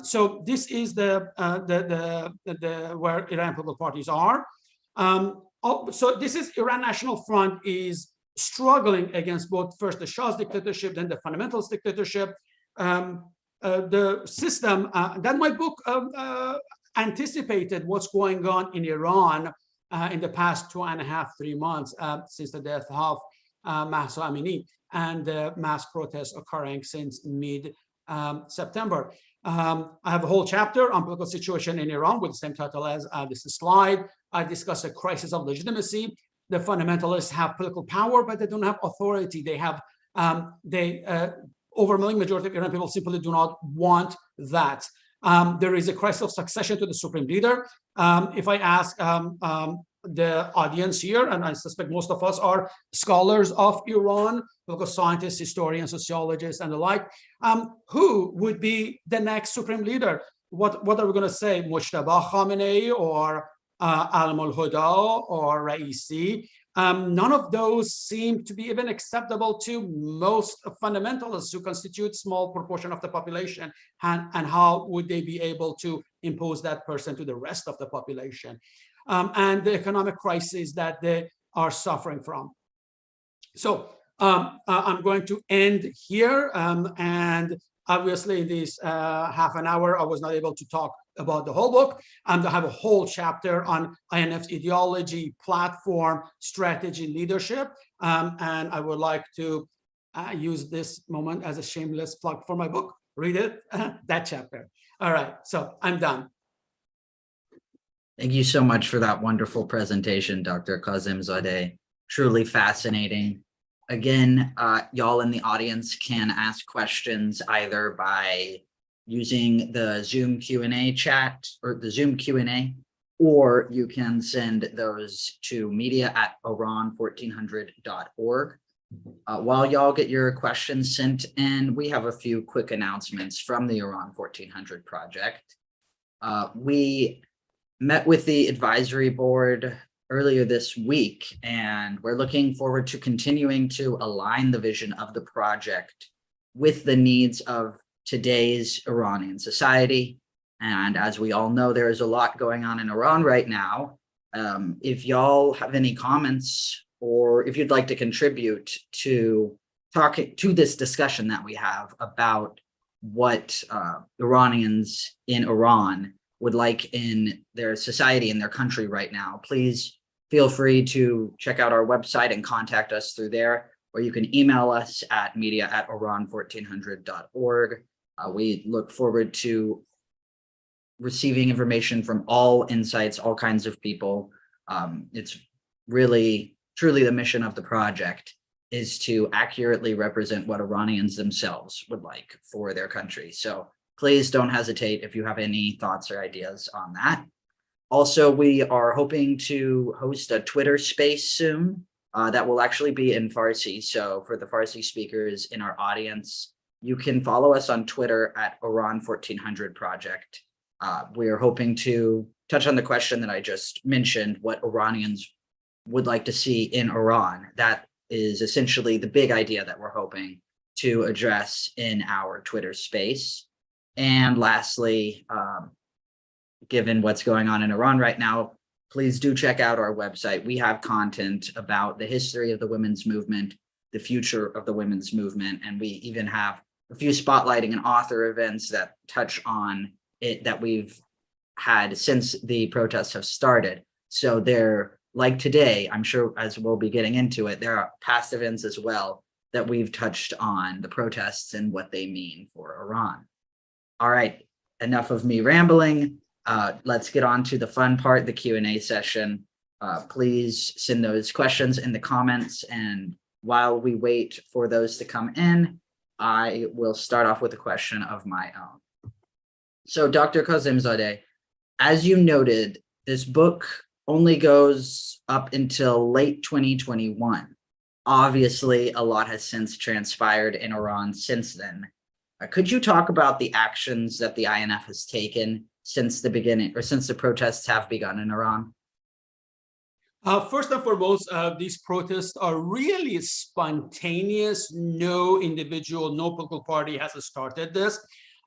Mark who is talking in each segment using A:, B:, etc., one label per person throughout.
A: So this is where Iranian political parties are. So this is Iran National Front is struggling against both first the Shah's dictatorship, then the fundamentalist dictatorship. The system that my book anticipated what's going on in Iran in the past 2.5, 3 months since the death of Mahsa Amini and the mass protests occurring since mid-September. I have a whole chapter on political situation in Iran with the same title as this slide. I discuss a crisis of legitimacy. The fundamentalists have political power, but they don't have authority. They have overwhelming majority of Iranian people simply do not want that. There is a crisis of succession to the supreme leader. If I ask the audience here, and I suspect most of us are scholars of Iran, political scientists, historians, sociologists, and the like, who would be the next supreme leader? What are we going to say? Mojtaba Khamenei or Alam al-Huda or Raisi? None of those seem to be even acceptable to most fundamentalists who constitute small proportion of the population. And how would they be able to impose that person to the rest of the population? And the economic crisis that they are suffering from. So I'm going to end here. And obviously in this half an hour, I was not able to talk about the whole book. I have a whole chapter on INF's ideology, platform, strategy, leadership. And I would like to use this moment as a shameless plug for my book. Read it, that chapter. All right, so I'm done.
B: Thank you so much for that wonderful presentation, Dr. Kazemzadeh. Truly fascinating. Again, y'all in the audience can ask questions either by using the Zoom Q&A chat or the Zoom Q&A, or you can send those to media@iran1400.org. While y'all get your questions sent in, we have a few quick announcements from the Iran 1400 project. We met with the advisory board earlier this week, and we're looking forward to continuing to align the vision of the project with the needs of today's Iranian society. And as we all know, there is a lot going on in Iran right now. If y'all have any comments, or if you'd like to contribute to talking to this discussion that we have about what Iranians in Iran would like in their society, in their country right now, please feel free to check out our website and contact us through there, or you can email us at media@iran1400.org. We look forward to receiving information from all insights, all kinds of people. It's really, truly the mission of the project is to accurately represent what Iranians themselves would like for their country. So please don't hesitate if you have any thoughts or ideas on that. Also, we are hoping to host a Twitter space soon that will actually be in Farsi. So for the Farsi speakers in our audience, you can follow us on Twitter at Iran 1400 Project. We are hoping to touch on the question that I just mentioned, what Iranians would like to see in Iran. That is essentially the big idea that we're hoping to address in our Twitter space. And lastly, given what's going on in Iran right now, please do check out our website. We have content about the history of the women's movement, the future of the women's movement, and we even have a few spotlighting and author events that touch on it that we've had since the protests have started. So they're like today, I'm sure as we'll be getting into it, there are past events as well that we've touched on the protests and what they mean for Iran. All right, enough of me rambling. Let's get on to the fun part, the Q&A session. Please send those questions in the comments. And while we wait for those to come in, I will start off with a question of my own. So Dr. Kazemzadeh, as you noted, this book only goes up until late 2021. Obviously, a lot has since transpired in Iran since then. Could you talk about the actions that the INF has taken since the beginning, or since the protests have begun in Iran?
A: First and foremost, these protests are really spontaneous. No individual, no political party has started this.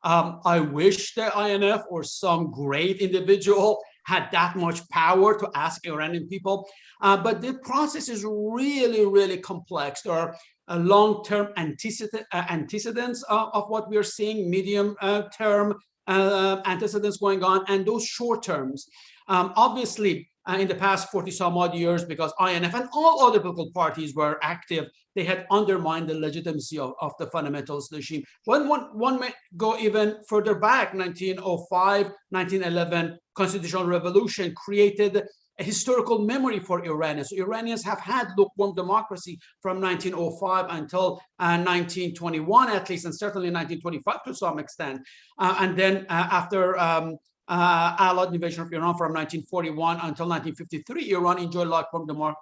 A: I wish the INF or some great individual had that much power to ask Iranian people. But the process is really, really complex. There are long-term antecedents of what we are seeing, medium-term antecedents going on, and those short terms. Obviously, in the past 40 some odd years, because INF and all other political parties were active, they had undermined the legitimacy of the fundamentalist regime. One may go even further back. 1905, 1911 constitutional revolution created a historical memory for Iranians. So Iranians have had lukewarm democracy from 1905 until 1921, at least, and certainly 1925 to some extent. And then after Allied invasion of Iran from 1941 until 1953, Iran enjoyed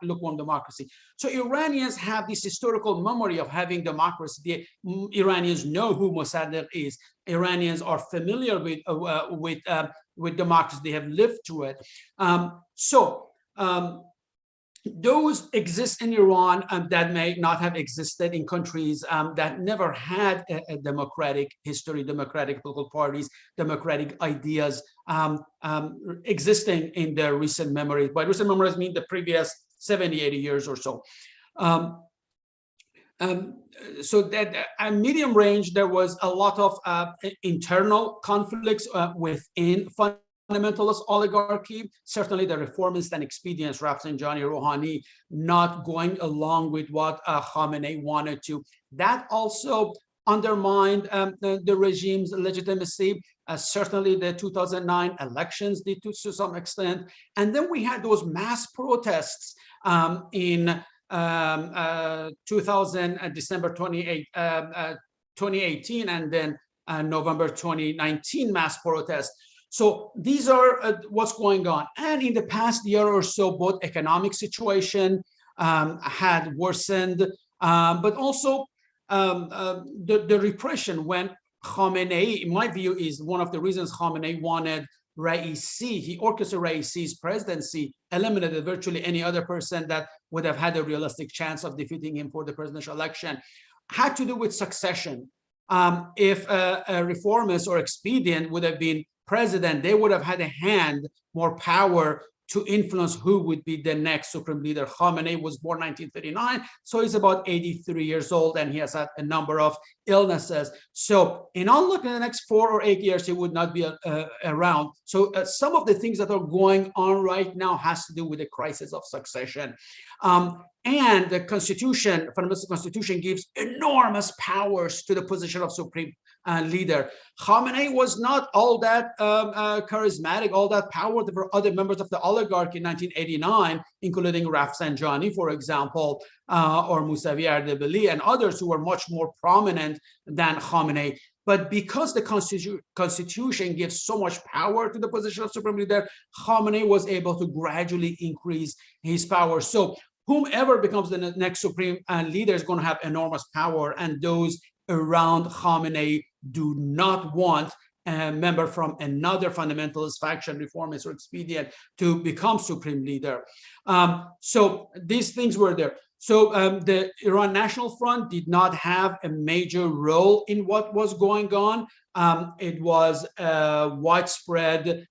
A: lukewarm democracy. So Iranians have this historical memory of having democracy. The Iranians know who Mossadegh is. Iranians are familiar with democracy. They have lived through it. Those exist in Iran that may not have existed in countries that never had a democratic history, democratic political parties, democratic ideas existing in their recent memory. By recent memories, I mean the previous 70, 80 years or so. So that medium range, there was a lot of internal conflicts within fundamentalist oligarchy. Certainly the reformist and expedients, Rafsanjani, Rouhani, not going along with what Khamenei wanted to. That also undermined the regime's legitimacy. Certainly the 2009 elections did to some extent. And then we had those mass protests in December 2018, and then November 2019 mass protests. So these are what's going on. And in the past year or so, both economic situation had worsened, but also the repression when Khamenei, in my view, is one of the reasons Khamenei wanted Raisi. He orchestrated Raisi's presidency, eliminated virtually any other person that would have had a realistic chance of defeating him for the presidential election. Had to do with succession. If a reformist or expedient would have been president, they would have had a hand, more power to influence who would be the next supreme leader. Khamenei was born 1939, so he's about 83 years old, and he has had a number of illnesses. So in all, look, in the next 4 or 8 years, he would not be around. So some of the things that are going on right now has to do with the crisis of succession. And the constitution, fundamental constitution, gives enormous powers to the position of supreme leader. Khamenei was not all that charismatic, all that powerful. There were other members of the oligarchy in 1989, including Rafsanjani, for example, or Mousavi Ardebili, and others who were much more prominent than Khamenei. But because the constitution gives so much power to the position of supreme leader, Khamenei was able to gradually increase his power. So whomever becomes the next supreme leader is going to have enormous power, and those around Khamenei do not want a member from another fundamentalist faction, reformist or expedient, to become supreme leader. So these things were there. So the Iran National Front did not have a major role in what was going on. It was a widespread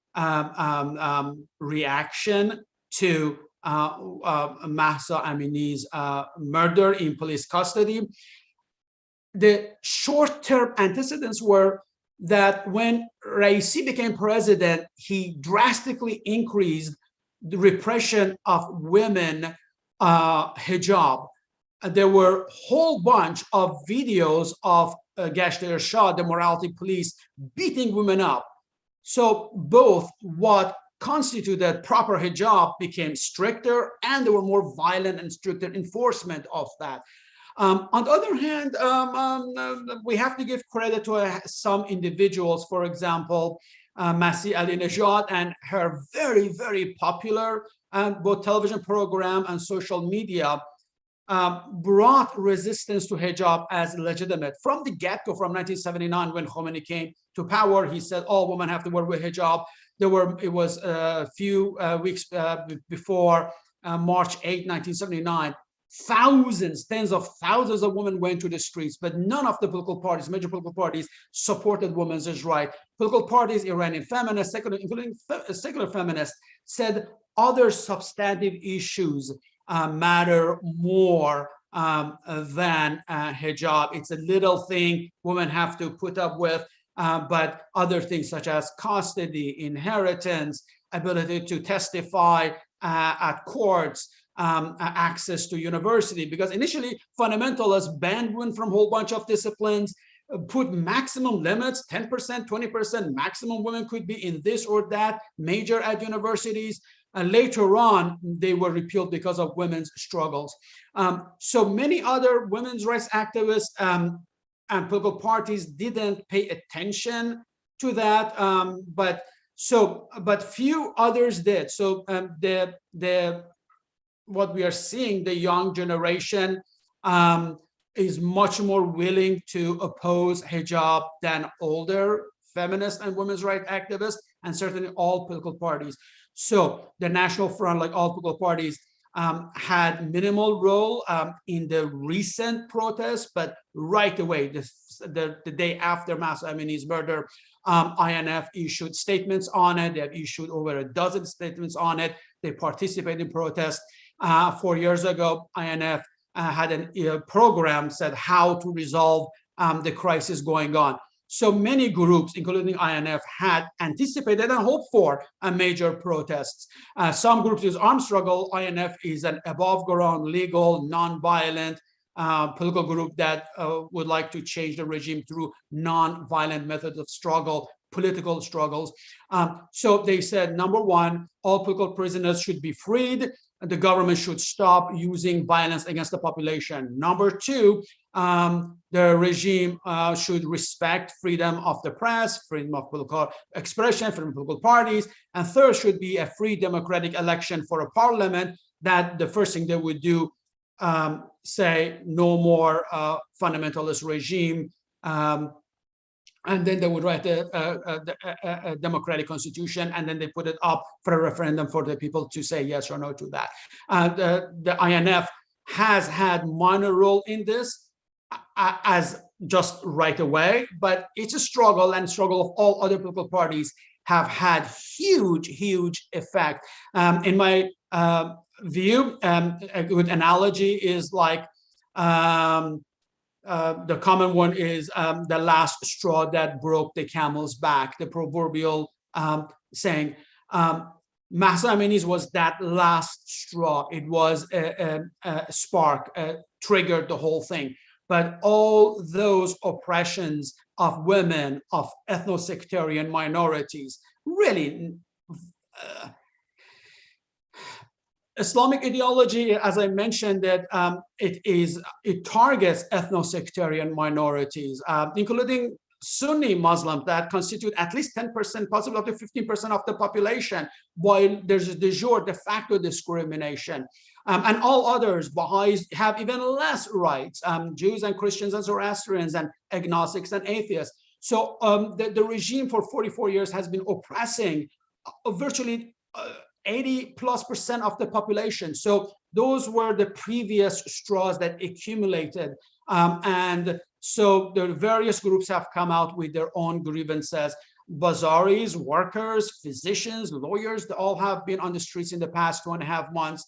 A: reaction to Mahsa Amini's murder in police custody. The short-term antecedents were that when Raisi became president, he drastically increased the repression of women hijab. There were a whole bunch of videos of Gasht Shah, the morality police, beating women up. So both what constituted proper hijab became stricter, and there were more violent and stricter enforcement of that. On the other hand, we have to give credit to some individuals, for example, Masih Ali-Nejad and her very, very popular both television program and social media brought resistance to hijab as legitimate. From the get-go, from 1979, when Khomeini came to power, he said all women have to wear hijab. It was a few weeks before March 8, 1979, thousands, tens of thousands of women went to the streets, but none of the political parties, major political parties, supported women's rights. Political parties, Iranian feminists, secular, including secular feminists, said other substantive issues matter more than hijab. It's a little thing women have to put up with, but other things such as custody, inheritance, ability to testify at courts, access to university, because initially fundamentalists banned women from a whole bunch of disciplines, put maximum limits, 10%, 20% maximum women could be in this or that major at universities. And later on, they were repealed because of women's struggles. So many other women's rights activists and political parties didn't pay attention to that, but few others did. So what we are seeing, the young generation is much more willing to oppose hijab than older feminist and women's rights activists, and certainly all political parties. So the National Front, like all political parties, had minimal role in the recent protests, but right away, the day after Mahsa Amini's murder, INF issued statements on it. They have issued over a dozen statements on it. They participated in protests. 4 years ago, INF had a program said how to resolve the crisis going on. So many groups, including INF, had anticipated and hoped for a major protests. Some groups use armed struggle. INF is an above ground, legal, non-violent political group that would like to change the regime through non-violent methods of struggle, political struggles. So they said, number one, all political prisoners should be freed. The government should stop using violence against the population. Number two, the regime should respect freedom of the press, freedom of political expression, freedom of political parties. And third, should be a free democratic election for a parliament. That the first thing they would do, say no more fundamentalist regime, and then they would write a democratic constitution, and then they put it up for a referendum for the people to say yes or no to that. The INF has had minor role in this as just right away, but it's a struggle, and struggle of all other political parties have had huge effect. In my view, a good analogy is like, the common one is the last straw that broke the camel's back, the proverbial saying. Mahsa Amini's was that last straw. It was a spark, triggered the whole thing. But all those oppressions of women, of ethno-sectarian minorities, really, Islamic ideology, as I mentioned, that it targets ethno-sectarian minorities, including Sunni Muslims that constitute at least 10%, possibly up to 15% of the population, while there's a de jure, de facto discrimination. And all others, Baha'is, have even less rights, Jews and Christians and Zoroastrians and agnostics and atheists. So the regime for 44 years has been oppressing virtually 80+% of the population. So those were the previous straws that accumulated. And so the various groups have come out with their own grievances. Bazaris, workers, physicians, lawyers, they all have been on the streets in the past 2.5 months.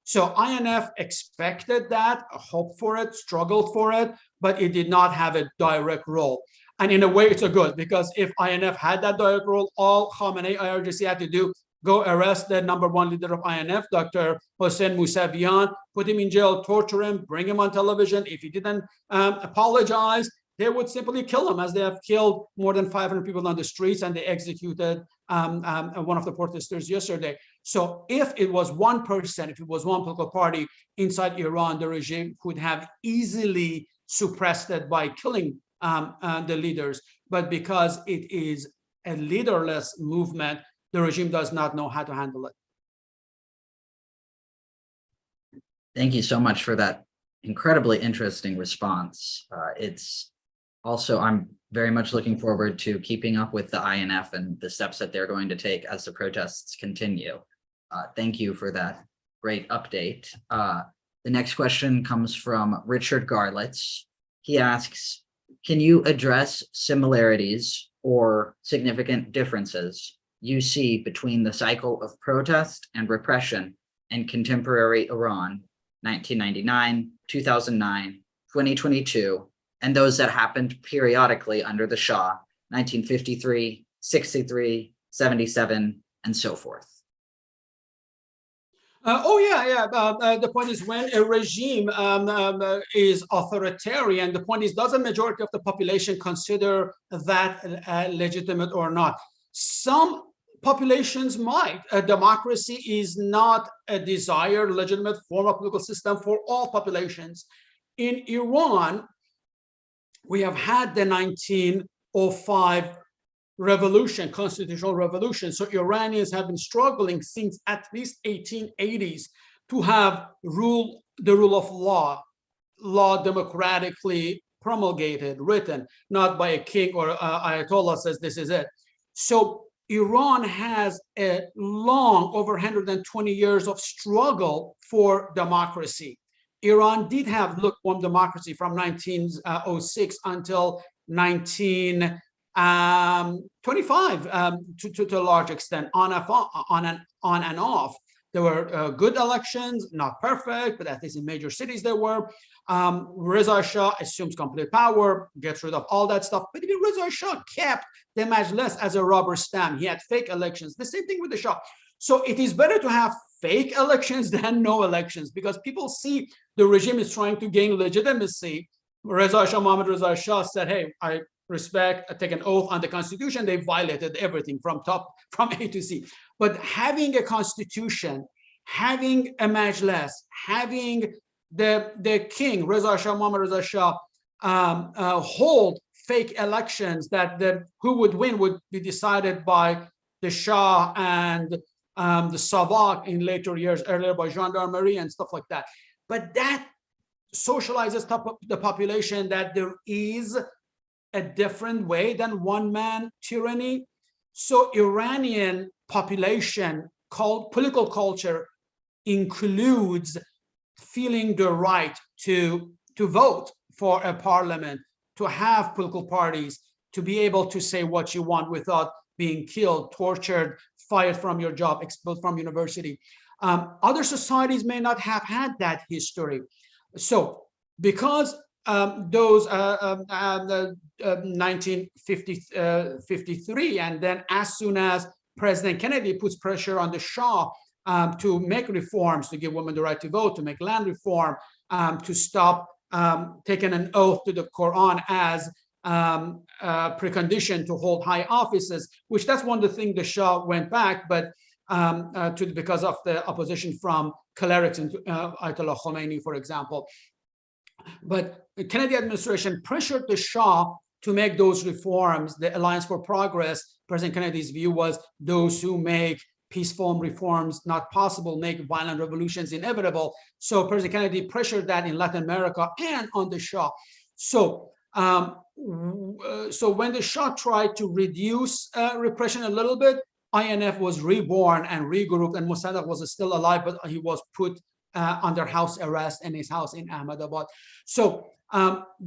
A: So INF expected that, hoped for it, struggled for it, but it did not have a direct role. And in a way, it's a good, because if INF had that direct role, all Khamenei IRGC had to do, go arrest the #1 leader of INF, Dr. Hossein Mousavian, put him in jail, torture him, bring him on television. If he didn't apologize, they would simply kill him, as they have killed more than 500 people on the streets, and they executed one of the protesters yesterday. So if it was one person, if it was one political party inside Iran, the regime could have easily suppressed it by killing the leaders. But because it is a leaderless movement, the regime does not know how to handle it.
B: Thank you so much for that incredibly interesting response. It's also, I'm very much looking forward to keeping up with the INF and the steps that they're going to take as the protests continue. Thank you for that great update. The next question comes from Richard Garlitz. He asks, can you address similarities or significant differences you see between the cycle of protest and repression in contemporary Iran, 1999, 2009, 2022, and those that happened periodically under the Shah, 1953, 63, 77, and so forth?
A: The point is, when a regime is authoritarian, the point is, does a majority of the population consider that legitimate or not? Some populations might. A democracy is not a desired, legitimate form of political system for all populations. In Iran, we have had the 1905 revolution, constitutional revolution. So Iranians have been struggling since at least 1880s to have the rule of law democratically promulgated, written, not by a king or Ayatollah says this is it. So Iran has a long, over 120 years of struggle for democracy. Iran did have lukewarm democracy from 1906 until 1925 to a large extent, on and off. There were good elections, not perfect, but at least in major cities there were. Reza Shah assumes complete power, gets rid of all that stuff. But even Reza Shah kept the Majlis as a rubber stamp. He had fake elections. The same thing with the Shah. So it is better to have fake elections than no elections, because people see the regime is trying to gain legitimacy. Reza Shah, Mohammad Reza Shah said, hey, I respect, I take an oath on the constitution. They violated everything from A to Z. But having a constitution, having a Majlis, having the king, Reza Shah, Mohammad Reza Shah, hold fake elections that who would win would be decided by the Shah and the Savak in later years, earlier by gendarmerie and stuff like that. But that socializes the population that there is a different way than one-man tyranny. So Iranian population political culture includes feeling the right to vote for a parliament, to have political parties, to be able to say what you want without being killed, tortured, fired from your job, expelled from university. Other societies may not have had that history. So because those 1953, and then as soon as President Kennedy puts pressure on the Shah to make reforms, to give women the right to vote, to make land reform, to stop taking an oath to the Quran as precondition to hold high offices, which that's one of the things the Shah went back, but because of the opposition from clerics, and Ayatollah Khomeini, for example. But the Kennedy administration pressured the Shah to make those reforms. The Alliance for Progress, President Kennedy's view was those who make peaceful reforms not possible, make violent revolutions inevitable. So President Kennedy pressured that in Latin America and on the Shah. So when the Shah tried to reduce repression a little bit, INF was reborn and regrouped, and Mossadegh was still alive, but he was put under house arrest in his house in Ahmedabad. So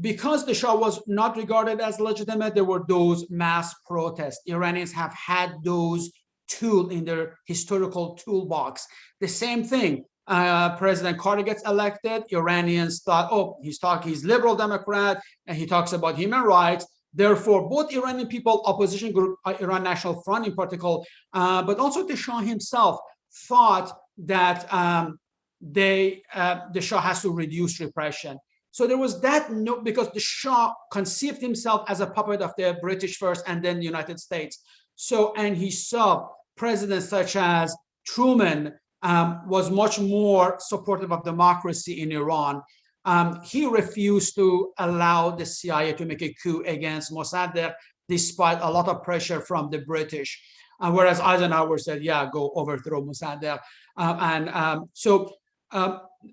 A: because the Shah was not regarded as legitimate, there were those mass protests. Iranians have had those tools in their historical toolbox. The same thing, President Carter gets elected, Iranians thought, oh, he's liberal Democrat, and he talks about human rights. Therefore, both Iranian people, opposition group, Iran National Front in particular, but also the Shah himself thought that the Shah has to reduce repression. So there was that because the Shah conceived himself as a puppet of the British first and then the United States. So, and he saw presidents such as Truman was much more supportive of democracy in Iran. He refused to allow the CIA to make a coup against Mossadegh, despite a lot of pressure from the British. Whereas Eisenhower said, yeah, go overthrow Mossadegh.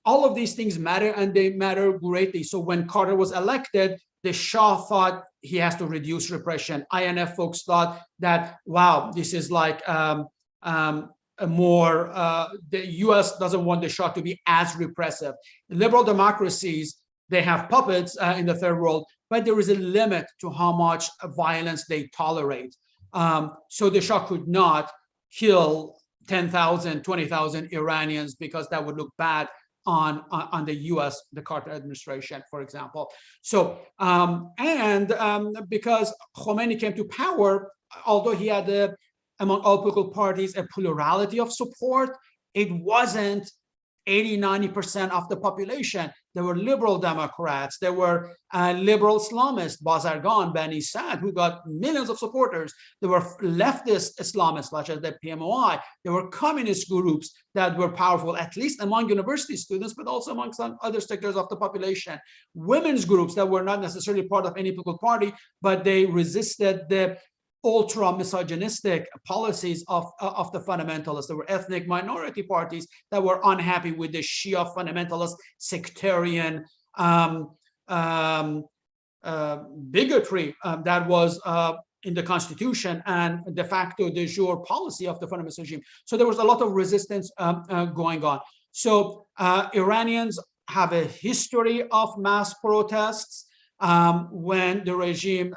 A: All of these things matter, and they matter greatly. So when Carter was elected, the Shah thought he has to reduce repression. INF folks thought that, wow, this is like more, the US doesn't want the Shah to be as repressive. Liberal democracies, they have puppets in the third world, but there is a limit to how much violence they tolerate. So the Shah could not kill 10,000, 20,000 Iranians because that would look bad on the US, the Carter administration, for example. So, because Khomeini came to power, although he had among all political parties a plurality of support, it wasn't 80, 90% of the population. There were liberal Democrats, there were liberal Islamists, Bazargan, Bani Sad, who got millions of supporters. There were leftist Islamists, such as the PMOI. There were communist groups that were powerful, at least among university students, but also among some other sectors of the population. Women's groups that were not necessarily part of any political party, but they resisted the ultra misogynistic policies of the fundamentalists. There were ethnic minority parties that were unhappy with the Shia fundamentalist sectarian bigotry that was in the constitution and de facto de jure policy of the fundamentalist regime. So there was a lot of resistance going on. So Iranians have a history of mass protests. When the regime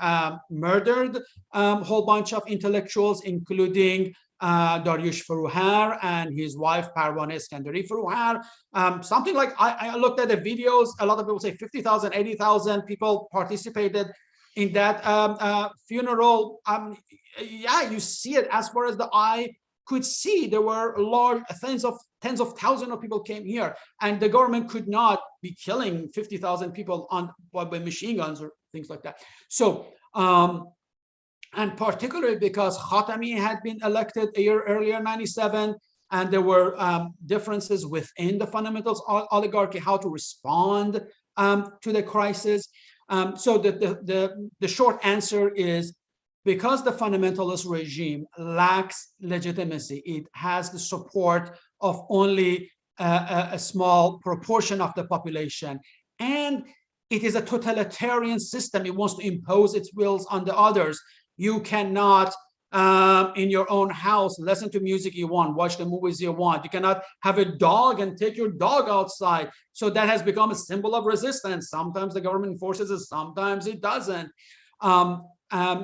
A: murdered a whole bunch of intellectuals, including Dariush Forougher and his wife Parvaneh Iskandari Forougher. Something like, I looked at the videos, a lot of people say 50,000, 80,000 people participated in that funeral. Yeah, you see it as far as the eye could see. There were large tens of thousands of people came here, and the government could not be killing 50,000 people by machine guns or things like that. So, and particularly because Khatami had been elected a year earlier, 97, and there were differences within the fundamentalist oligarchy, how to respond to the crisis. So the short answer is, because the fundamentalist regime lacks legitimacy, it has the support of only a small proportion of the population, and it is a totalitarian system. It wants to impose its wills on the others. You cannot, in your own house, listen to music you want, watch the movies you want. You cannot have a dog and take your dog outside. So that has become a symbol of resistance. Sometimes the government enforces it, sometimes it doesn't.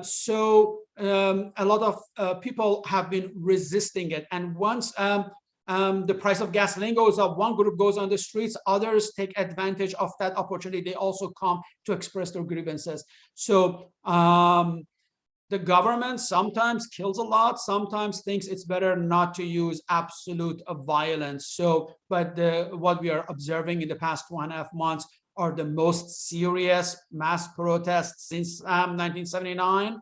A: So a lot of people have been resisting it. And once the price of gasoline goes up, one group goes on the streets, others take advantage of that opportunity. They also come to express their grievances. So the government sometimes kills a lot, sometimes thinks it's better not to use absolute violence. So, but what we are observing in the past 2.5 months are the most serious mass protests since 1979.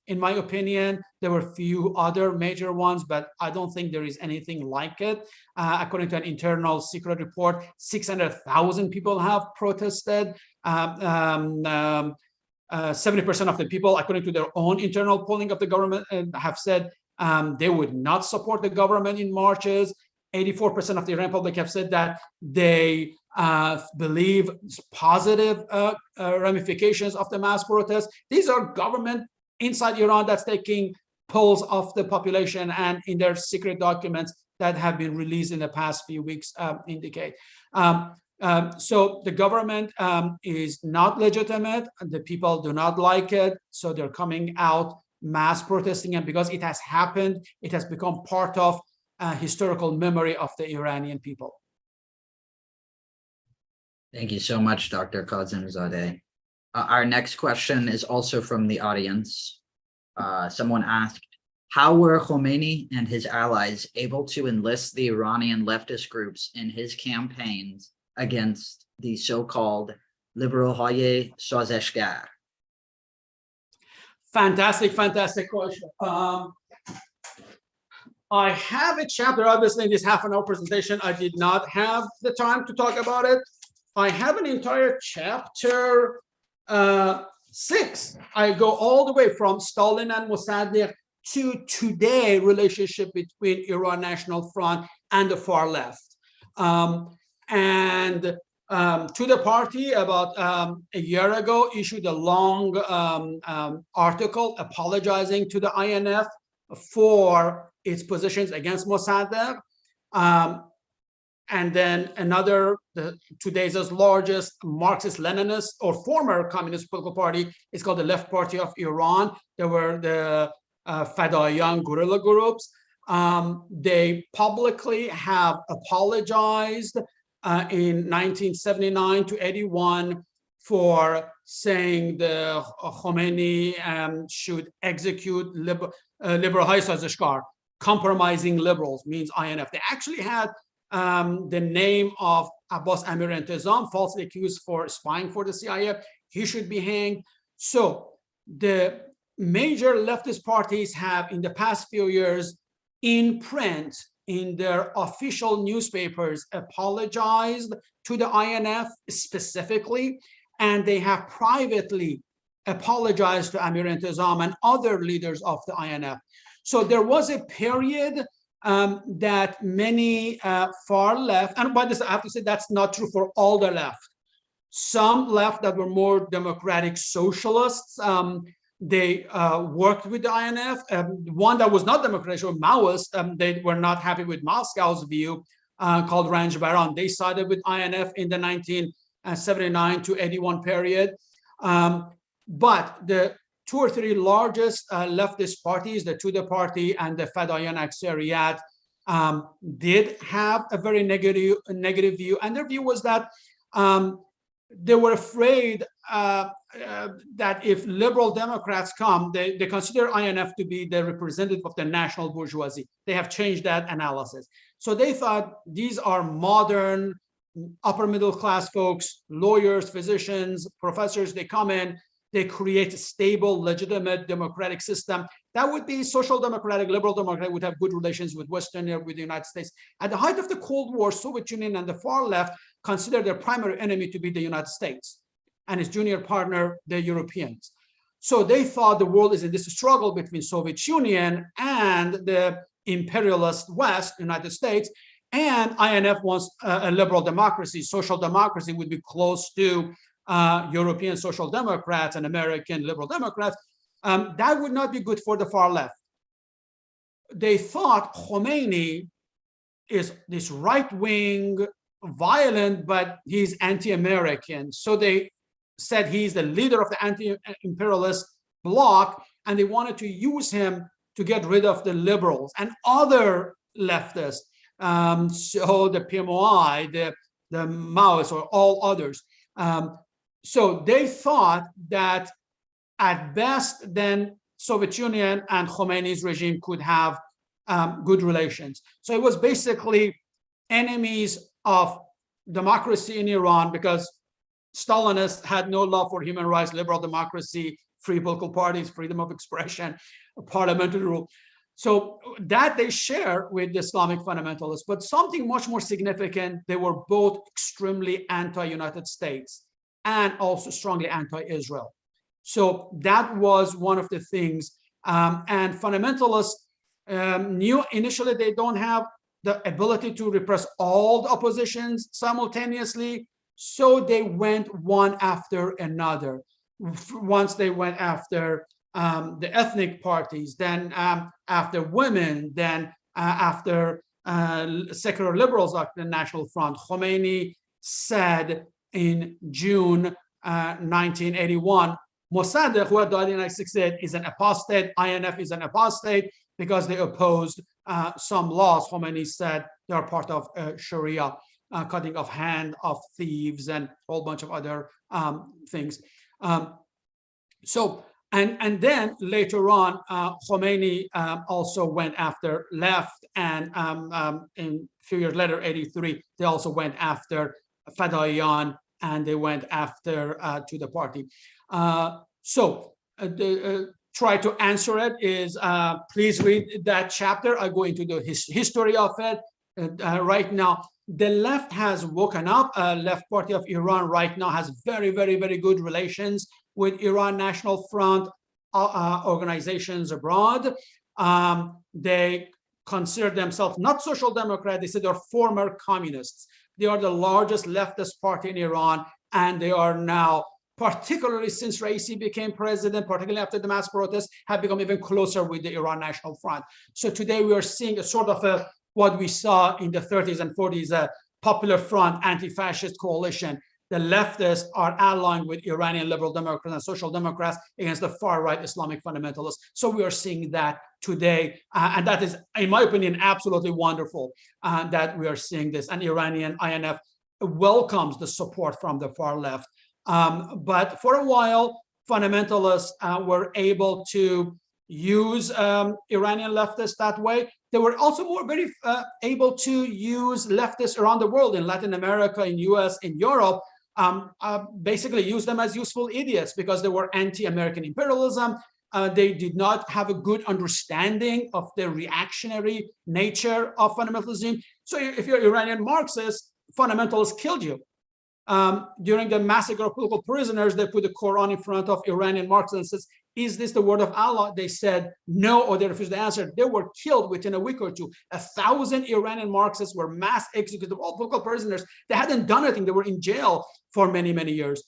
A: In my opinion, there were few other major ones, but I don't think there is anything like it. According to an internal secret report, 600,000 people have protested. 70% of the people, according to their own internal polling of the government, have said they would not support the government in marches. 84% of the Iranian public have said that they believe positive ramifications of the mass protests. These are government inside Iran that's taking polls of the population, and in their secret documents that have been released in the past few weeks indicate. So the government is not legitimate, and the people do not like it, so they're coming out mass protesting, and because it has happened, it has become part of historical memory of the Iranian people.
B: Thank you so much, Dr. Kazemzadeh. Our next question is also from the audience. Someone asked, how were Khomeini and his allies able to enlist the Iranian leftist groups in his campaigns against the so-called liberal-Haye Sazeshgar?
A: Fantastic, fantastic question. I have a chapter, obviously, in this half-an-hour presentation. I did not have the time to talk about it. I have an entire chapter 6. I go all the way from Stalin and Mossadegh to today, relationship between Iran National Front and the far left. And to the party about a year ago issued a long article apologizing to the INF for its positions against Mossadegh. And then another, today's largest Marxist-Leninist or former communist political party is called the Left Party of Iran. There were the Fadayan guerrilla groups. They publicly have apologized in 1979 to 81 for saying the Khomeini should execute liberal sazishkar, compromising liberals, means INF. They actually had the name of Abbas Amir Intizam, falsely accused for spying for the CIA. He should be hanged. So the major leftist parties have, in the past few years, in print, in their official newspapers, apologized to the INF specifically, and they have privately apologized to Amir Intizam and other leaders of the INF. So there was a period that many far left, and by this I have to say that's not true for all the left. Some left that were more democratic socialists, they worked with the INF. One that was not democratic or Maoist, they were not happy with Moscow's view, called Ranj Baran. They sided with INF in the 1979 to 81 period. But the two or three largest leftist parties, the Tudeh Party and the Fadayan Aksariyat, did have a very negative view. And their view was that they were afraid that if liberal Democrats come, they consider INF to be the representative of the national bourgeoisie. They have changed that analysis. So they thought these are modern, upper middle class folks, lawyers, physicians, professors. They come in, they create a stable, legitimate democratic system that would be social democratic, liberal democratic, would have good relations with Western Europe, with the United States. At the height of the Cold War, Soviet Union and the far left considered their primary enemy to be the United States and its junior partner, the Europeans. So they thought the world is in this struggle between Soviet Union and the imperialist West, United States, and INF wants a liberal democracy. Social democracy would be close to European social democrats and American liberal democrats. That would not be good for the far left. They thought Khomeini is this right-wing, violent, but he's anti-American. So they said he's the leader of the anti-imperialist bloc, and they wanted to use him to get rid of the liberals and other leftists. So the PMOI, the Maoists, or all others. So they thought that at best, then Soviet Union and Khomeini's regime could have good relations. So it was basically enemies of democracy in Iran, because Stalinists had no love for human rights, liberal democracy, free political parties, freedom of expression, parliamentary rule. So that they share with the Islamic fundamentalists. But something much more significant, they were both extremely anti-United States and also strongly anti-Israel. So that was one of the things. And fundamentalists knew initially they don't have the ability to repress all the oppositions simultaneously. So they went one after another. Once they went after the ethnic parties, then after women, then after secular liberals like the National Front. Khomeini said in June 1981, Mossadegh, who had died in 1968, is an apostate. INF is an apostate because they opposed some laws. Khomeini said they are part of Sharia, cutting off hand of thieves and a whole bunch of other things. And then later on, Khomeini also went after left, and in a few years later, 83, they also went after Fadayan, and they went after Tudeh Party. Try to answer it is, please read that chapter. I go into the history of it. Right now, the left has woken up. Left Party of Iran right now has very, very, very good relations with Iran National Front organizations abroad. They consider themselves not social democrat. They say they're former communists. They are the largest leftist party in Iran, and they are now particularly since Raisi became president, particularly after the mass protests, have become even closer with the Iran National Front. So today we are seeing a sort of what we saw in the 30s and 40s, a Popular Front anti-fascist coalition. The leftists are allying with Iranian liberal Democrats and social democrats against the far-right Islamic fundamentalists. So we are seeing that today, and that is, in my opinion, absolutely wonderful that we are seeing this. And Iranian INF welcomes the support from the far left. But for a while, fundamentalists were able to use Iranian leftists that way. They were also very able to use leftists around the world, in Latin America, in US, in Europe, basically use them as useful idiots because they were anti-American imperialism. They did not have a good understanding of the reactionary nature of fundamentalism. So if you're Iranian Marxist, fundamentalists killed you. During the massacre of political prisoners, they put the Quran in front of Iranian Marxists and says, is this the word of Allah? They said no, or they refused to answer. They were killed within a week or two. 1,000 Iranian Marxists were mass executed, all political prisoners. They hadn't done anything. They were in jail for many, many years.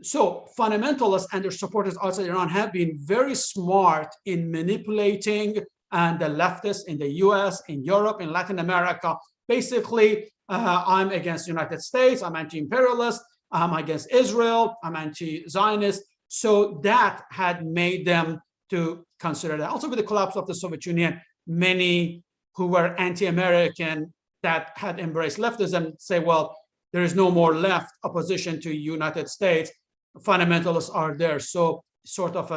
A: So fundamentalists and their supporters outside Iran have been very smart in manipulating the leftists in the US, in Europe, in Latin America. Basically, I'm against the United States, I'm anti-imperialist, I'm against Israel, I'm anti-Zionist. So that had made them to consider that. Also with the collapse of the Soviet Union, many who were anti-American that had embraced leftism say, well, there is no more left opposition to United States. Fundamentalists are there, so sort of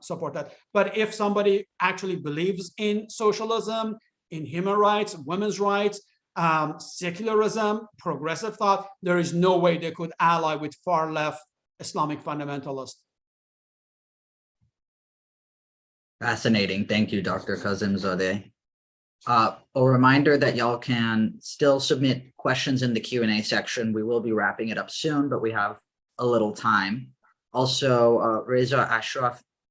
A: support that. But if somebody actually believes in socialism, in human rights, women's rights, secularism, progressive thought, there is no way they could ally with far left Islamic fundamentalists.
B: Fascinating. Thank you, Dr. Kazemzadeh. A reminder that y'all can still submit questions in the Q&A section. We will be wrapping it up soon, but we have a little time. Also, Reza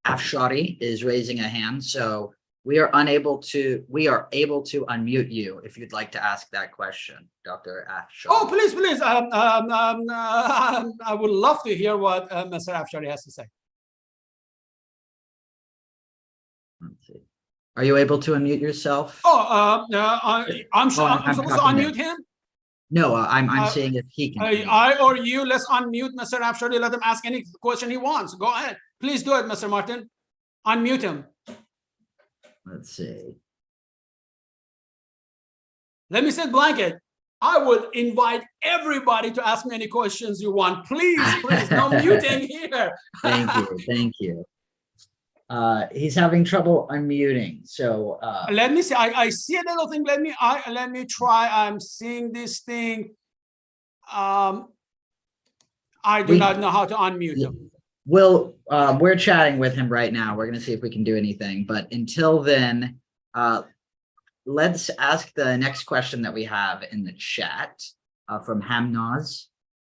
B: Afshari is raising a hand, so we are able to unmute you if you'd like to ask that question, Dr. Afshari.
A: Oh, please, please. I would love to hear what Mr. Afshari has to say.
B: Let's see. Are you able to unmute yourself?
A: I'm supposed to unmute him?
B: No, I'm seeing if he can.
A: I or you, let's unmute Mr. Afshari. Let him ask any question he wants. Go ahead. Please do it, Mr. Martin. Unmute him.
B: Let's see.
A: Let me say blanket. I would invite everybody to ask me any questions you want. Please, please, no muting here.
B: Thank you. Thank you. He's having trouble unmuting. So
A: let me see. I see a little thing. Let me try. I'm seeing this thing. I do not know how to unmute him.
B: Well, we're chatting with him right now. We're going to see if we can do anything. But until then, let's ask the next question that we have in the chat from Hamnaz.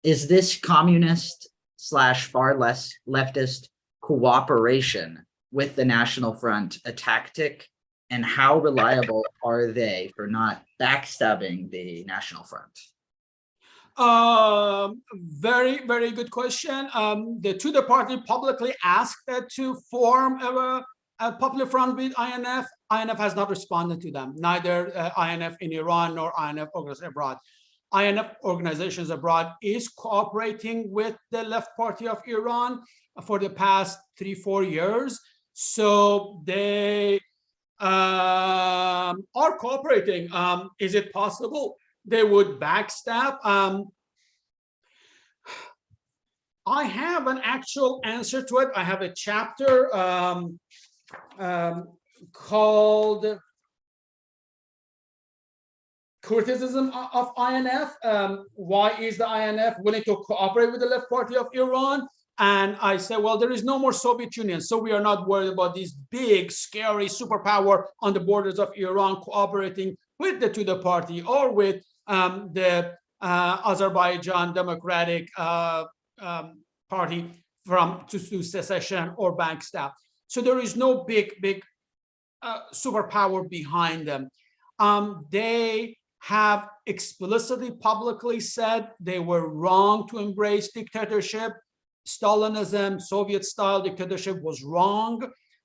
B: Is this communist / far less leftist cooperation with the National Front a tactic? And how reliable are they for not backstabbing the National Front?
A: Very, very good question. The Tudeh party publicly asked to form a Popular Front with INF. INF has not responded to them, neither INF in Iran nor INF organizations abroad. INF organizations abroad is cooperating with the left party of Iran for the past 3-4 years. So they are cooperating. Is it possible they would backstab? I have an actual answer to it. I have a chapter called Criticism of INF. Why is the INF willing to cooperate with the left party of Iran? And I said, well, there is no more Soviet Union, so we are not worried about these big, scary superpower on the borders of Iran cooperating with the Tudeh party or with the Azerbaijan Democratic Party to secession or backstab. So there is no big superpower behind them. They have explicitly publicly said they were wrong to embrace dictatorship. Stalinism, Soviet-style dictatorship was wrong.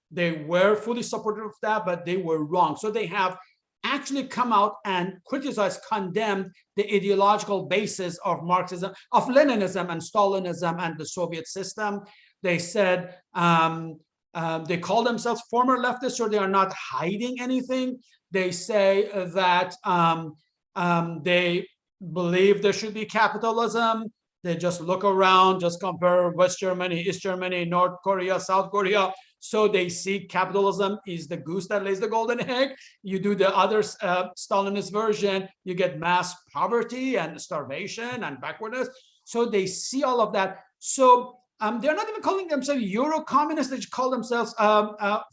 A: They were fully supportive of that, but they were wrong. So they have actually come out and criticized, condemned the ideological basis of Marxism, of Leninism and Stalinism and the Soviet system. They said they call themselves former leftists, or they are not hiding anything. They say that they believe there should be capitalism. They just look around, just compare West Germany, East Germany, North Korea, South Korea. So they see capitalism is the goose that lays the golden egg. You do the other Stalinist version, you get mass poverty and starvation and backwardness. So they see all of that. So they're not even calling themselves Euro-communists, they call themselves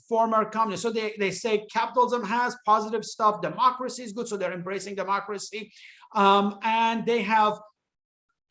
A: former communists. So they say capitalism has positive stuff, democracy is good, so they're embracing democracy. And they have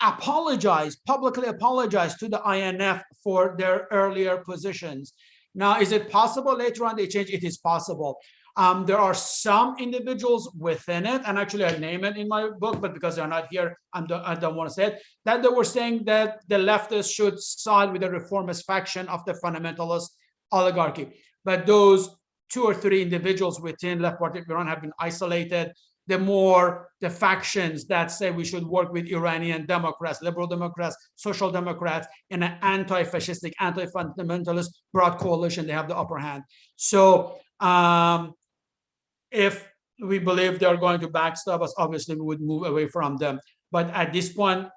A: publicly apologized to the INF for their earlier positions. Now, is it possible later on they change? It is possible. There are some individuals within it, and actually I name it in my book, but because they're not here, I don't want to say it, that they were saying that the leftists should side with the reformist faction of the fundamentalist oligarchy. But those 2 or 3 individuals within Left Party of Iran have been isolated. The factions that say we should work with Iranian Democrats, liberal Democrats, social Democrats in an anti-fascistic, anti-fundamentalist broad coalition, they have the upper hand. So if we believe they're going to backstab us, obviously we would move away from them. But at this point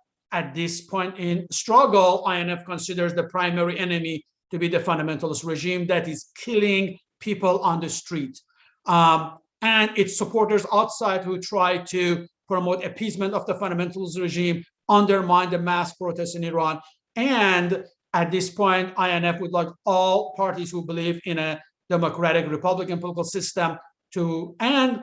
A: in struggle, INF considers the primary enemy to be the fundamentalist regime that is killing people on the street. And its supporters outside who try to promote appeasement of the fundamentalist regime, undermine the mass protests in Iran. And at this point, INF would like all parties who believe in a democratic Republican political system and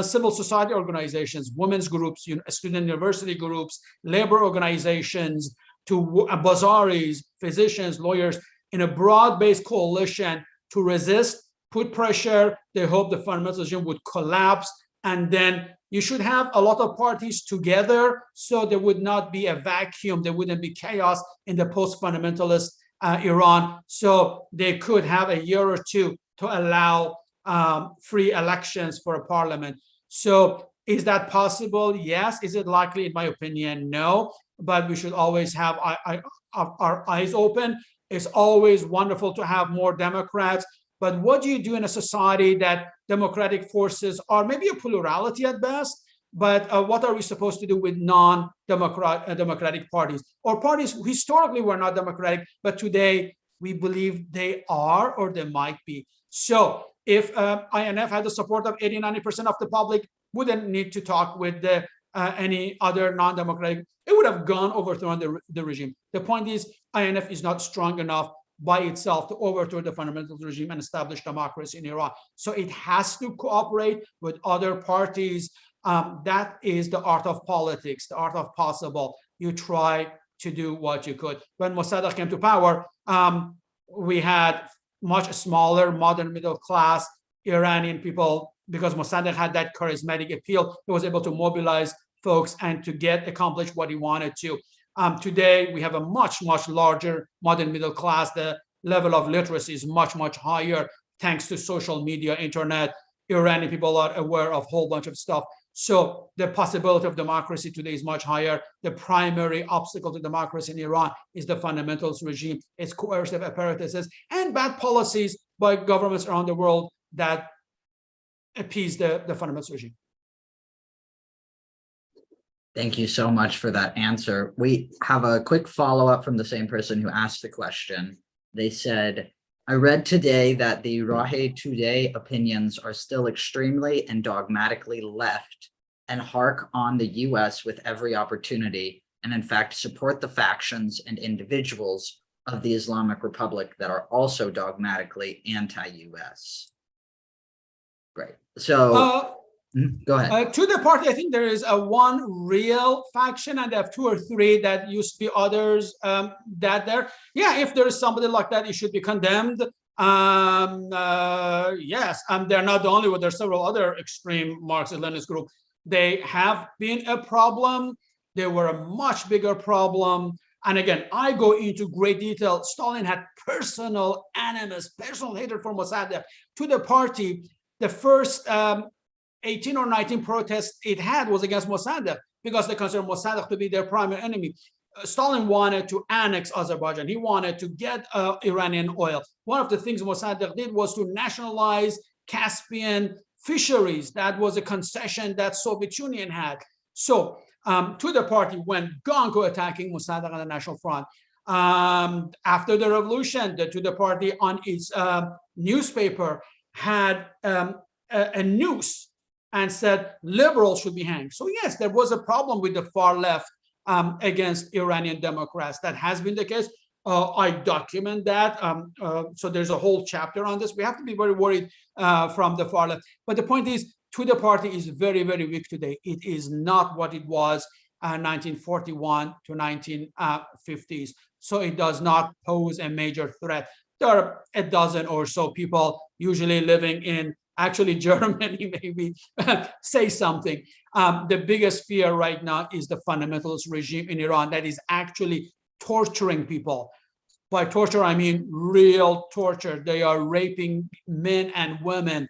A: civil society organizations, women's groups, student university groups, labor organizations, to bazaris, physicians, lawyers, in a broad-based coalition to resist, put pressure. They hope the fundamentalist regime would collapse, and then you should have a lot of parties together so there would not be a vacuum, there wouldn't be chaos in the post-fundamentalist Iran. So they could have a year or 2 to allow free elections for a parliament. So is that possible? Yes. Is it likely? In my opinion, no. But we should always have our eyes open. It's always wonderful to have more Democrats. But what do you do in a society that democratic forces are maybe a plurality at best? But what are we supposed to do with non-democratic parties, or parties who historically were not democratic, but today we believe they are, or they might be? So if INF had the support of 80-90% of the public, wouldn't need to talk with any other non-democratic, it would have gone overthrown the regime. The point is, INF is not strong enough by itself to overthrow the fundamentalist regime and establish democracy in Iran. So it has to cooperate with other parties. That is the art of politics, the art of possible. You try to do what you could. When Mossadegh came to power, we had much smaller, modern middle class Iranian people, because Mossadegh had that charismatic appeal. He was able to mobilize folks and to accomplish what he wanted to. Today, we have a much, much larger modern middle class. The level of literacy is much, much higher thanks to social media, internet. Iranian people are aware of a whole bunch of stuff. So the possibility of democracy today is much higher. The primary obstacle to democracy in Iran is the fundamentalist regime, its coercive apparatuses, and bad policies by governments around the world that appease the fundamentalist regime.
B: Thank you so much for that answer. We have a quick follow-up from the same person who asked the question. They said, I read today that the Rahe Today opinions are still extremely and dogmatically left and hark on the US with every opportunity, and in fact support the factions and individuals of the Islamic Republic that are also dogmatically anti-US. Great. So go ahead.
A: To the party, I think there is one real faction, and they have 2 or 3 that used to be others that there. Yeah, if there is somebody like that, it should be condemned. Yes, they're not the only one. There's several other extreme Marxist-Leninist groups. They have been a problem. They were a much bigger problem. And again, I go into great detail. Stalin had personal animus, personal hatred for Mossadegh to the party. The first 18 or 19 protests it had was against Mossadegh because they considered Mossadegh to be their primary enemy. Stalin wanted to annex Azerbaijan. He wanted to get Iranian oil. One of the things Mossadegh did was to nationalize Caspian fisheries. That was a concession that Soviet Union had. So to the party went gung-ho attacking Mossadegh on the National Front. After the revolution, the Tudeh party on its newspaper had a noose and said liberals should be hanged. So yes, there was a problem with the far left against Iranian Democrats. That has been the case. I document that. So there's a whole chapter on this. We have to be very worried from the far left. But the point is, Tudeh party is very, very weak today. It is not what it was 1941 to 1950s. So it does not pose a major threat. There are a dozen or so people usually living in actually Germany, maybe say something. The biggest fear right now is the fundamentalist regime in Iran that is actually torturing people. By torture, I mean real torture. They are raping men and women.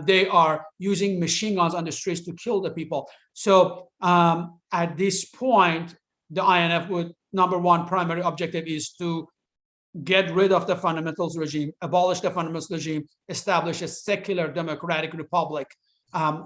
A: They are using machine guns on the streets to kill the people. So at this point, the INF would, number one primary objective is to get rid of the fundamentalist regime, abolish the fundamentalist regime, establish a secular democratic republic,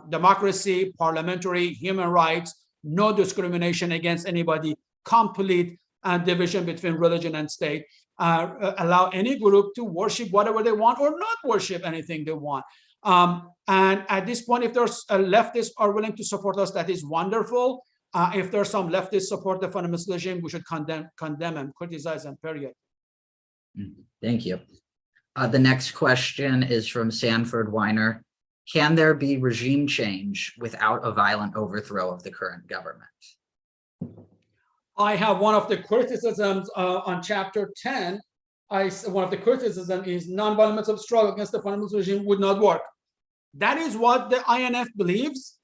A: democracy, parliamentary, human rights, no discrimination against anybody, complete division between religion and state, allow any group to worship whatever they want or not worship anything they want. And at this point, if there's leftists are willing to support us, that is wonderful. If there's some leftists support the fundamentalist regime, we should condemn them, criticize them, period.
B: Thank you. The next question is from Sanford Weiner. Can there be regime change without a violent overthrow of the current government?
A: I have one of the criticisms on chapter 10. One of the criticisms is non-violent struggle against the fundamentalist regime would not work. That is what the INF believes.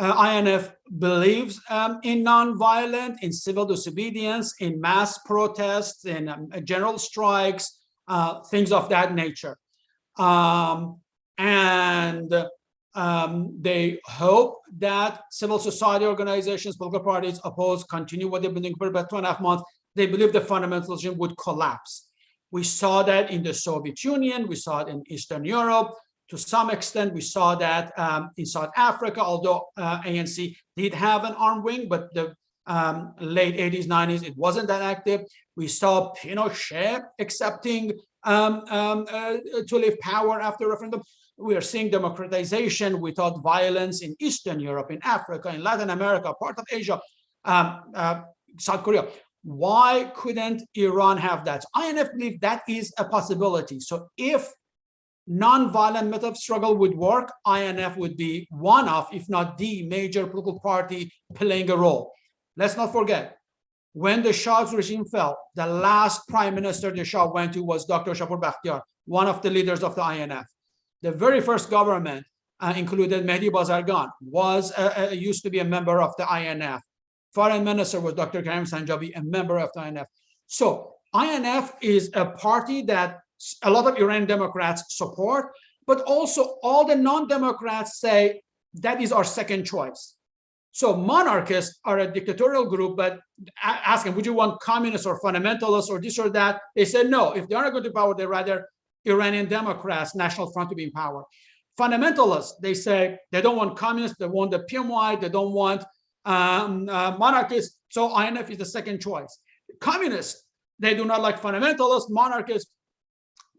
A: INF believes in non-violent, in civil disobedience, in mass protests, in general strikes, things of that nature. They hope that civil society organizations, political parties continue what they've been doing for about 2.5 months. They believe the fundamentalist regime would collapse. We saw that in the Soviet Union. We saw it in Eastern Europe. To some extent, we saw that in South Africa, although ANC did have an armed wing, but the late 80s, 90s, it wasn't that active. We saw Pinochet accepting to leave power after referendum. We are seeing democratization without violence in Eastern Europe, in Africa, in Latin America, part of Asia, South Korea. Why couldn't Iran have that? INF believe that is a possibility. So if non-violent method of struggle would work, INF would be one of, if not the major political party playing a role. Let's not forget, when the Shah's regime fell, the last prime minister the Shah went to was Dr. Shapur Bakhtiar, one of the leaders of the INF. The very first government included Mehdi Bazargan, used to be a member of the INF. Foreign minister was Dr. Karim Sanjabi, a member of the INF. So INF is a party that a lot of Iranian Democrats support, but also all the non-Democrats say that is our second choice. So monarchists are a dictatorial group, but ask them, would you want communists or fundamentalists or this or that? They said no. If they are not going to power, they rather Iranian Democrats, National Front to be in power. Fundamentalists, they say they don't want communists, they want the PMY, they don't want monarchists. So INF is the second choice. Communists, they do not like fundamentalists, monarchists.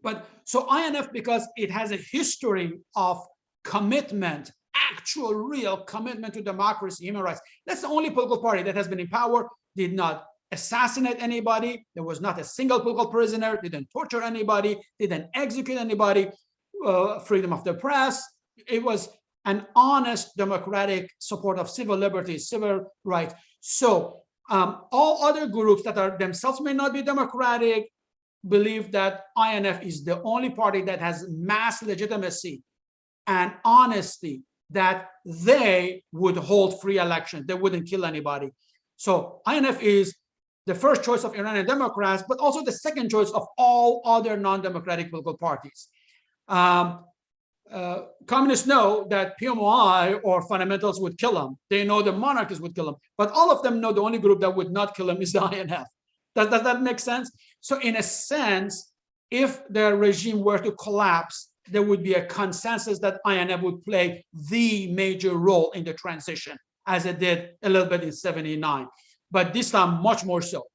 A: But so INF, because it has a history of commitment, actual real commitment to democracy, human rights. That's the only political party that has been in power, did not assassinate anybody. There was not a single political prisoner, didn't torture anybody, didn't execute anybody, freedom of the press. It was an honest democratic support of civil liberties, civil rights. So all other groups that are themselves may not be democratic believe that INF is the only party that has mass legitimacy and honesty that they would hold free elections. They wouldn't kill anybody. So INF is the first choice of Iranian Democrats, but also the second choice of all other non-democratic political parties. Communists know that PMOI or fundamentals would kill them. They know the monarchists would kill them. But all of them know the only group that would not kill them is the INF. Does that make sense? So in a sense, if the regime were to collapse, there would be a consensus that INF would play the major role in the transition, as it did a little bit in 79. But this time, much more so.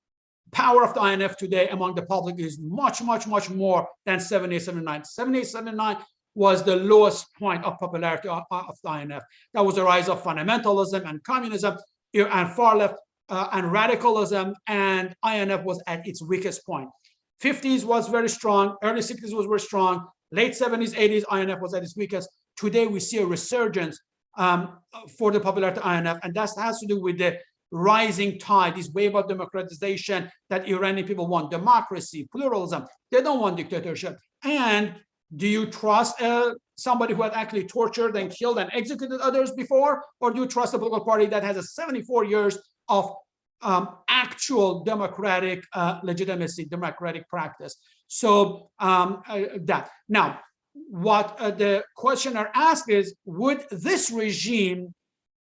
A: Power of the INF today among the public is much, much, much more than 78, 79. 78, 79 was the lowest point of popularity of the INF. That was the rise of fundamentalism and communism and far left and radicalism, and INF was at its weakest point. 50s was very strong, early 60s was very strong, late 70s, 80s, INF was at its weakest. Today, we see a resurgence for the popularity of INF, and that has to do with the rising tide, this wave of democratization that Iranian people want, democracy, pluralism. They don't want dictatorship. And do you trust somebody who had actually tortured and killed and executed others before? Or do you trust a political party that has a 74 years of actual democratic legitimacy, democratic practice? So that. Now, what the questioner asked is, would this regime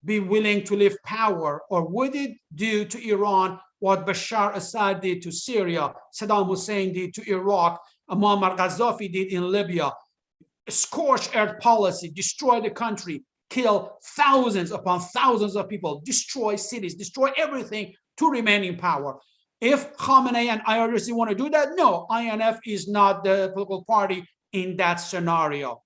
A: be willing to leave power, or would it do to Iran what Bashar Assad did to Syria, Saddam Hussein did to Iraq, Muammar Gaddafi did in Libya? Scorched earth policy, destroy the country, kill thousands upon thousands of people, destroy cities, destroy everything to remain in power. If Khamenei and IRGC want to do that, no, INF is not the political party in that scenario.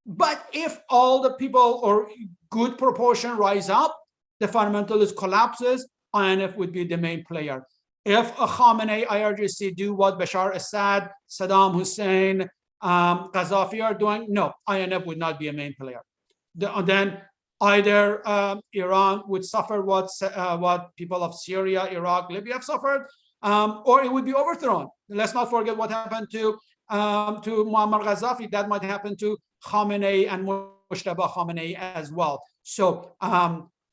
A: But if all the people or good proportion rise up, the fundamentalist collapses, INF would be the main player. If Khamenei, IRGC do what Bashar Assad, Saddam Hussein, Gaddafi are doing, no, INF would not be a main player. Then either Iran would suffer what people of Syria, Iraq, Libya have suffered, or it would be overthrown. Let's not forget what happened to Muammar Gaddafi. That might happen to Khamenei and Moshtaba Khamenei as well. So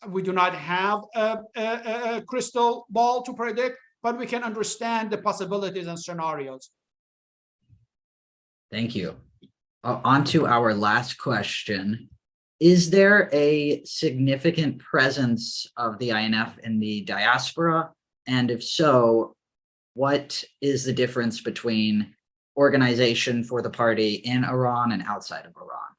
A: we do not have a crystal ball to predict, but we can understand the possibilities and scenarios.
B: Thank you. On to our last question. Is there a significant presence of the INF in the diaspora? And if so, what is the difference between organization for the party in Iran and outside of Iran?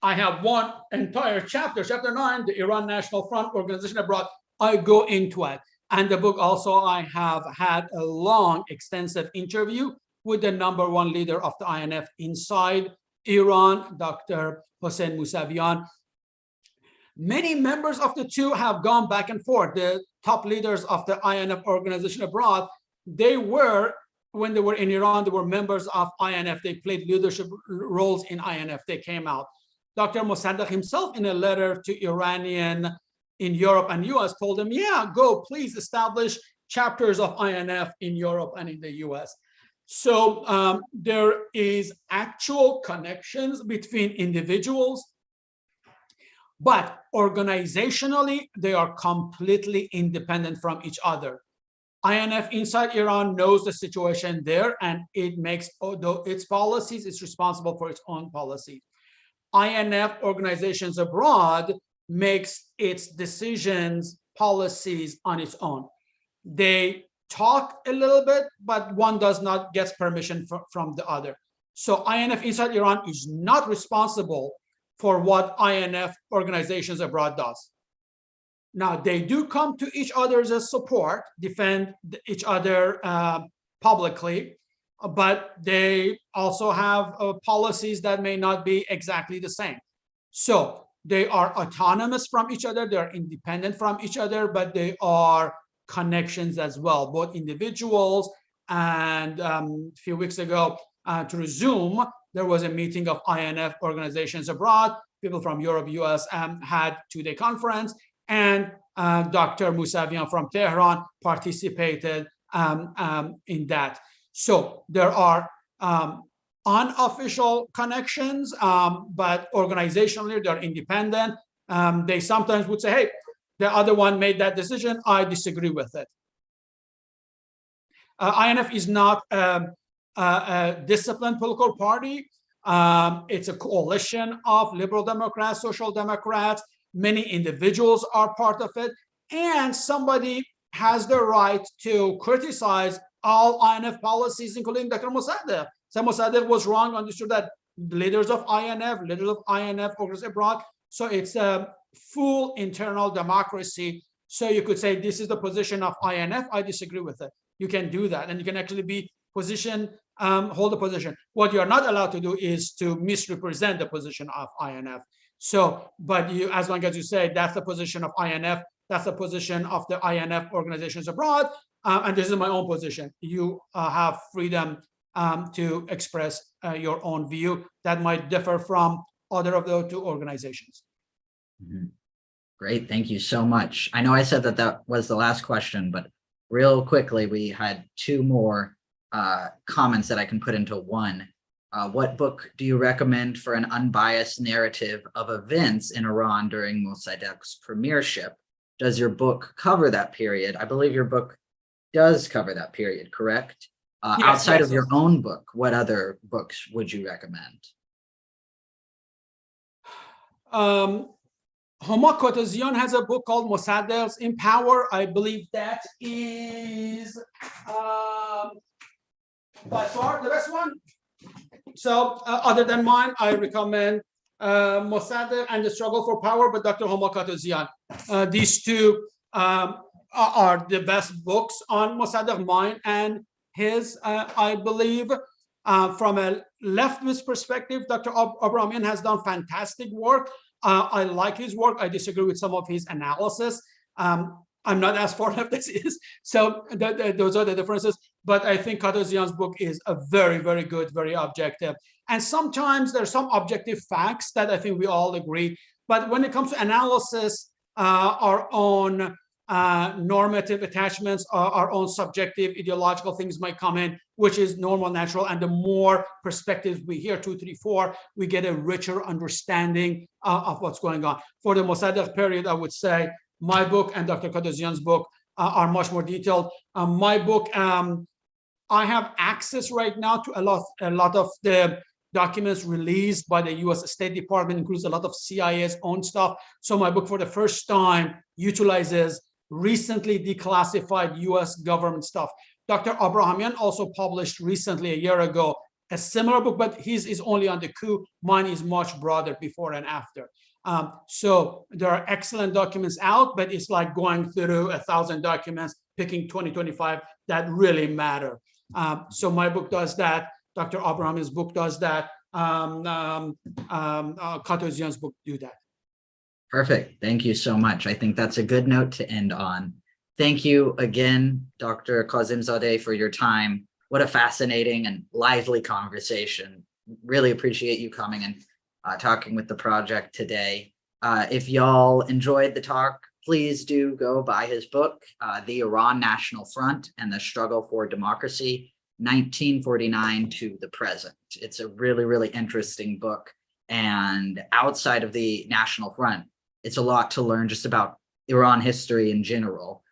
A: I have one entire chapter, chapter 9, the Iran National Front Organization Abroad. I go into it. And the book also, I have had a long, extensive interview with the #1 leader of the INF inside Iran, Dr. Hossein Mousavian. Many members of the two have gone back and forth. The top leaders of the INF organization abroad, they were, when they were in Iran, they were members of INF. They played leadership roles in INF. They came out. Dr. Mossadegh himself, in a letter to Iranian in Europe and US, told them, yeah, go, please establish chapters of INF in Europe and in the US. So there is actual connections between individuals, but organizationally, they are completely independent from each other. INF inside Iran knows the situation there, and it makes its policies, it's responsible for its own policies. INF organizations abroad makes its decisions, policies on its own. They talk a little bit, but one does not get permission from the other. So INF inside Iran is not responsible for what INF organizations abroad does. Now, they do come to each other's support, defend each other publicly, but they also have policies that may not be exactly the same. So they are autonomous from each other, they're independent from each other, but they are connections as well, both individuals. And a few weeks ago, through Zoom, there was a meeting of INF organizations abroad. People from Europe, US had two-day conference, and Dr. Mousavian from Tehran participated in that. So there are unofficial connections, but organizationally they're independent. They sometimes would say, hey, the other one made that decision, I disagree with it. INF is not a disciplined political party. It's a coalition of liberal Democrats, social Democrats. Many individuals are part of it. And somebody has the right to criticize all INF policies, including Dr. Mossadegh. So Mossadegh was wrong on the issue that leaders of INF organize abroad. So it's a full internal democracy. So you could say, this is the position of INF, I disagree with it. You can do that, and you can actually be hold a position. What you are not allowed to do is to misrepresent the position of INF. So, but you, as long as you say that's the position of INF, that's the position of the INF organizations abroad, and this is my own position. You have freedom to express your own view that might differ from other of those two organizations.
B: Mm-hmm. Great, thank you so much. I know I said that that was the last question, but real quickly, we had two more comments that I can put into one. What book do you recommend for an unbiased narrative of events in Iran during Mossadegh's premiership? Does your book cover that period? I believe your book does cover that period, correct? Yes, outside of your own book, what other books would you recommend?
A: Mohammad Kazemzadeh has a book called Mossadegh's in Power. I believe that is by far the best one. So other than mine, I recommend Mossadegh and the Struggle for Power by Dr. Mohammad Kazemzadeh. These two are the best books on Mossadegh, mine and his, I believe. From a leftist perspective, Dr. Abrahamian has done fantastic work. I like his work. I disagree with some of his analysis. I'm not as far left as he is. So those are the differences. But I think Kazemzadeh's book is a very, very good, very objective. And sometimes there's some objective facts that I think we all agree. But when it comes to analysis, our own normative attachments, our own subjective ideological things might come in, which is normal, natural. And the more perspectives we hear, 2, 3, 4, we get a richer understanding of what's going on. For the Mossadegh period, I would say my book and Dr. Kazemzadeh's book are much more detailed. My book, I have access right now to a lot of the documents released by the US State Department, includes a lot of CIA's own stuff. So my book for the first time utilizes recently declassified US government stuff. Dr. Abrahamian also published recently, a year ago, a similar book, but his is only on the coup. Mine is much broader, before and after. So there are excellent documents out, but it's like going through 1,000 documents, picking 20, 25 that really matter. So my book does that. Dr. Abrahamian's book does that. Kazemzadeh's book do that.
B: Perfect. Thank you so much. I think that's a good note to end on. Thank you again, Dr. Kazemzadeh, for your time. What a fascinating and lively conversation. Really appreciate you coming and talking with the project today. If y'all enjoyed the talk, please do go buy his book, The Iran National Front and the Struggle for Democracy, 1949 to the Present. It's a really, really interesting book. And outside of the National Front, it's a lot to learn just about Iran history in general,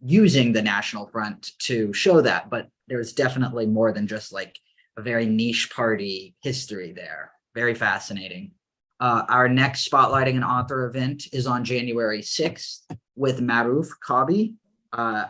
B: using the National Front to show that. But there's definitely more than just like a very niche party history there. Very fascinating. Our next Spotlighting an Author event is on January 6th with Maruf Kabi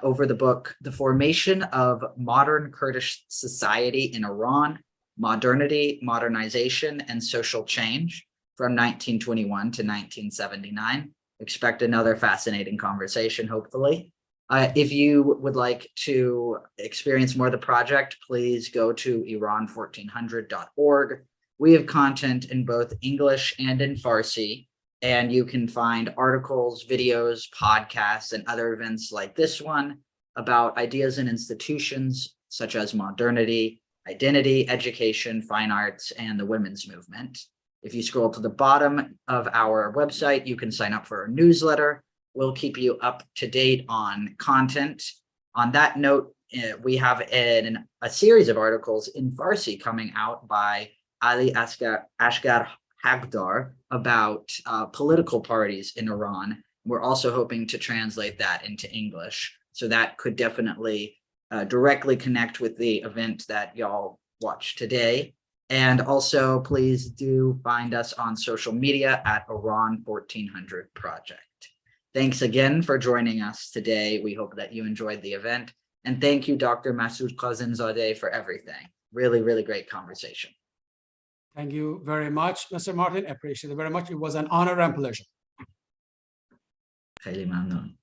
B: over the book, The Formation of Modern Kurdish Society in Iran, Modernity, Modernization, and Social Change from 1921 to 1979. Expect another fascinating conversation, hopefully. If you would like to experience more of the project, please go to Iran1400.org. We have content in both English and in Farsi, and you can find articles, videos, podcasts, and other events like this one about ideas and institutions such as modernity, identity, education, fine arts, and the women's movement. If you scroll to the bottom of our website, you can sign up for our newsletter. We'll keep you up to date on content. On that note, we have a series of articles in Farsi coming out by Ali Ashgar Hagdar about political parties in Iran. We're also hoping to translate that into English. So that could definitely directly connect with the event that y'all watched today. And also, please do find us on social media at Iran 1400 Project. Thanks again for joining us today. We hope that you enjoyed the event. And thank you, Dr. Masoud Kazemzadeh, for everything. Really, really great conversation.
A: Thank you very much, Mr. Martin. I appreciate it very much. It was an honor and pleasure.
B: خیلی ممنون.